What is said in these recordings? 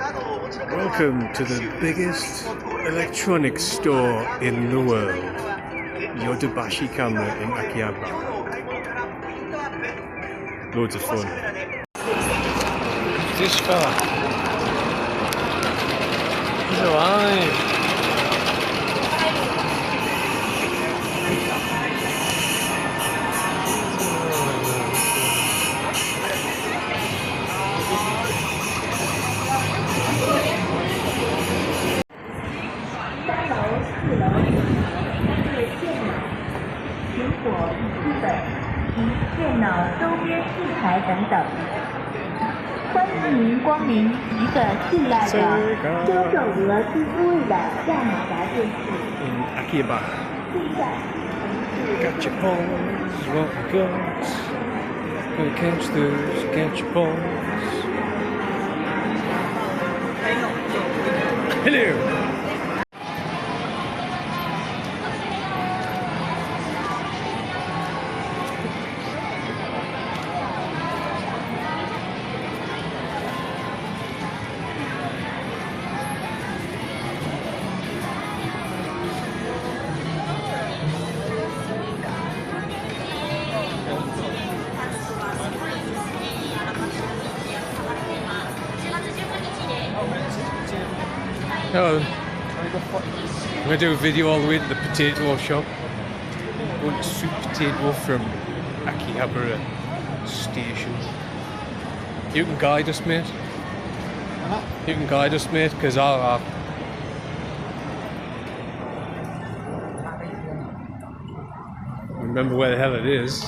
Welcome to the biggest electronics store in the world, Yodobashi Camera in Akihabara. Loads of fun. This fella, he's alive. In Akihabara. Got your balls, what we got? Gonna catch those, catch your balls. Hello! Hello. I'm going to do a video all the way to the potato shop. I'm going to sweet potato from Akihabara station. You can guide us, mate. You can guide us, mate, because I'll remember where the hell it is.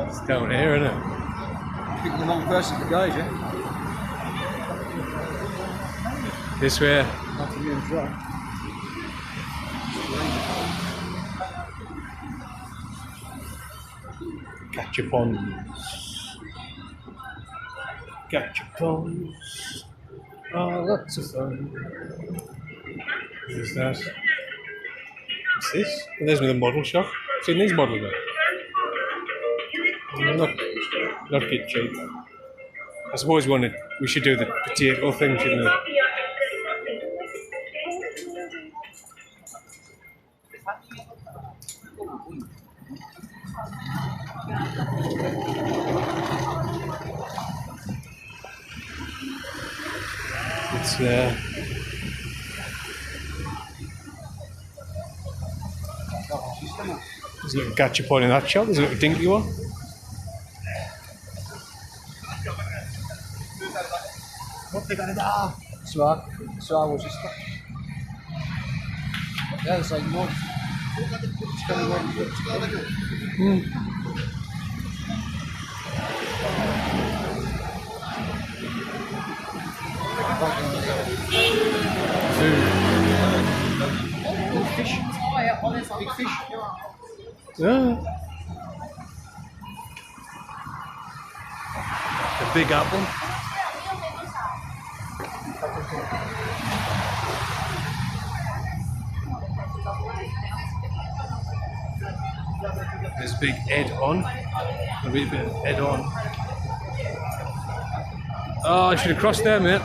It's down here, isn't it? Pick the wrong person to guide you. This way. Not to be in dry. Gachapons. Gachapons. Oh, lots of fun. What is that? What's this? Oh, there's the model shop. Seen these models there? Not get cheap. I suppose we should do the potato thing, shouldn't we? It's there's a little gachapon in that shop. There's a little dinky one. So I was just yeah, it's like more. It's kind of fish. Big fish. Yeah. A big apple. There's a big head on. A wee bit of head on. Oh, I should have crossed there, mate.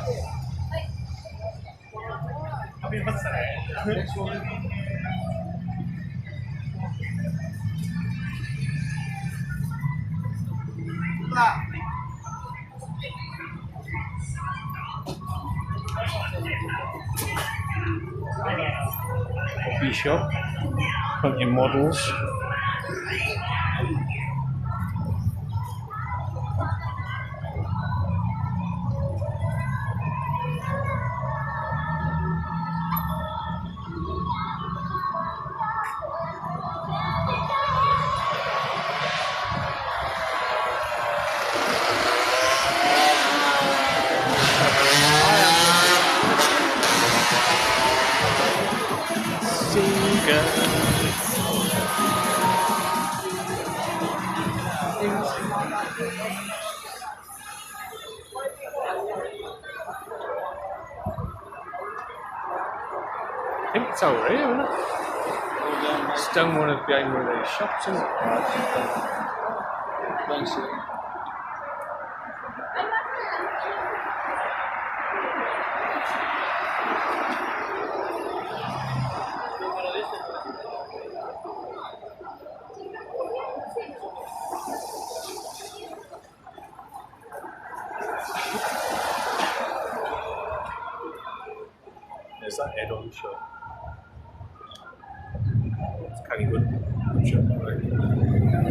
Hobby shop. Got your models. I think it's over here, isn't it? It's down behind one of those shops, isn't it? that head-on shot. It's kind of good. Good shot, right?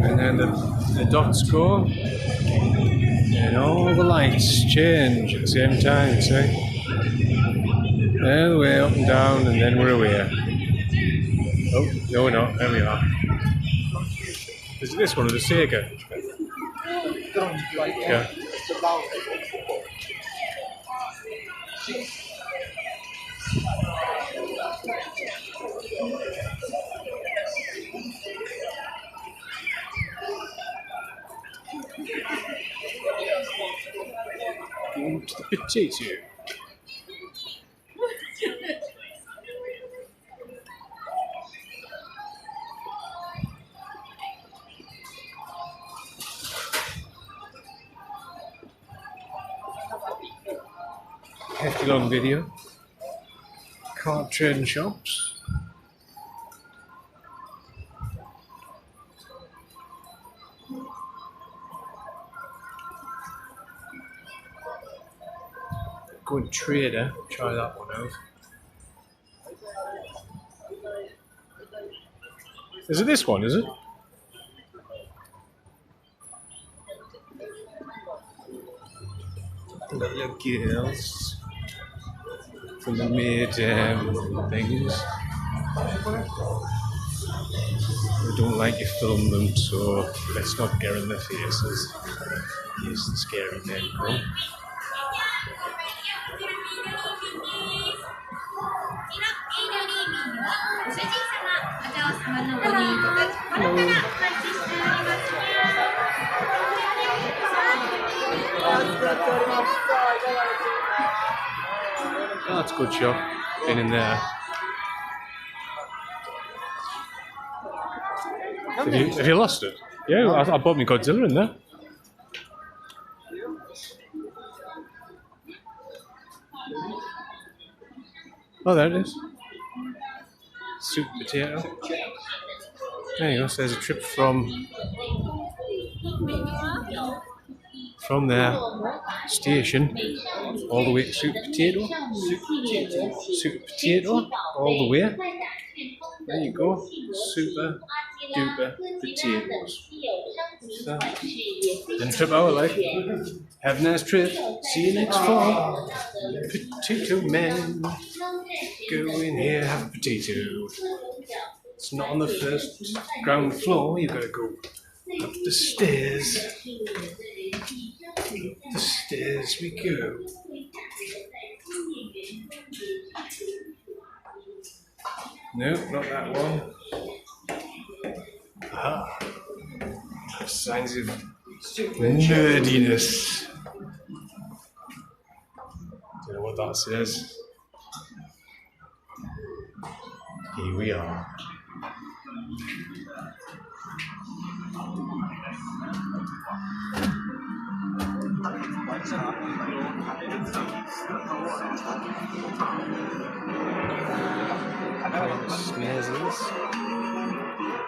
And then the dots go, and all the lights change at the same time. See? There the way up and down, and then we're away. Oh, no, we're not. There we are. Is it this one or the Sega? Yeah. Going to the potato. Hefty long video. Card trading shops. Good trader. Try that one out. Is it this one, is it? Little girls from the maid things. We don't like you film them, so let's not get in their faces. Yes, the scary men come. Oh, that's a good shot. Been in there. Have you lost it? Yeah, I bought me Godzilla in there. Oh, there it is. Soup potato. There you go. So there's a trip from their station all the way to Soup Potato. Soup Potato all the way. There you go. Super duper potatoes. So, then trip out like. Have a nice trip. See you next fall. Potato man. Go in here, have a potato. It's not on the first ground floor. You've got to go up the stairs. Up the stairs we go. No, not that one. Ah, signs of nerdiness. Don't know what that says. Here we are. Sneezes.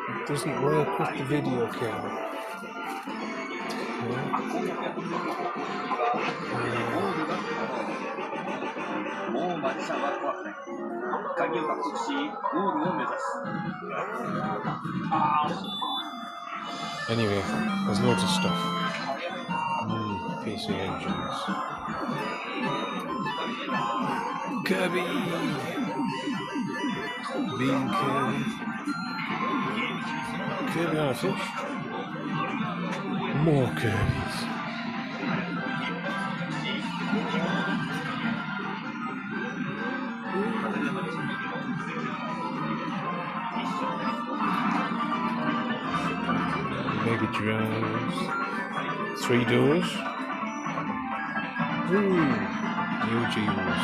It doesn't work with the video camera. Anyway, there's loads of stuff. PC engines. Kirby! Bean Kirby. Kirby on a fish. More Kirby's. Mega drives. 3 doors. UG was.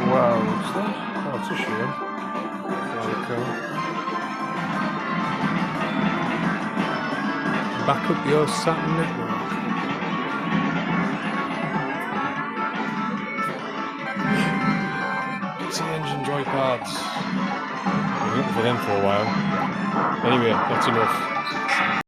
Wow, what's that? Oh, it's a shame. Very cool. Back up your Saturn network. It's the engine joy parts. We've been looking for them for a while. Anyway, that's enough.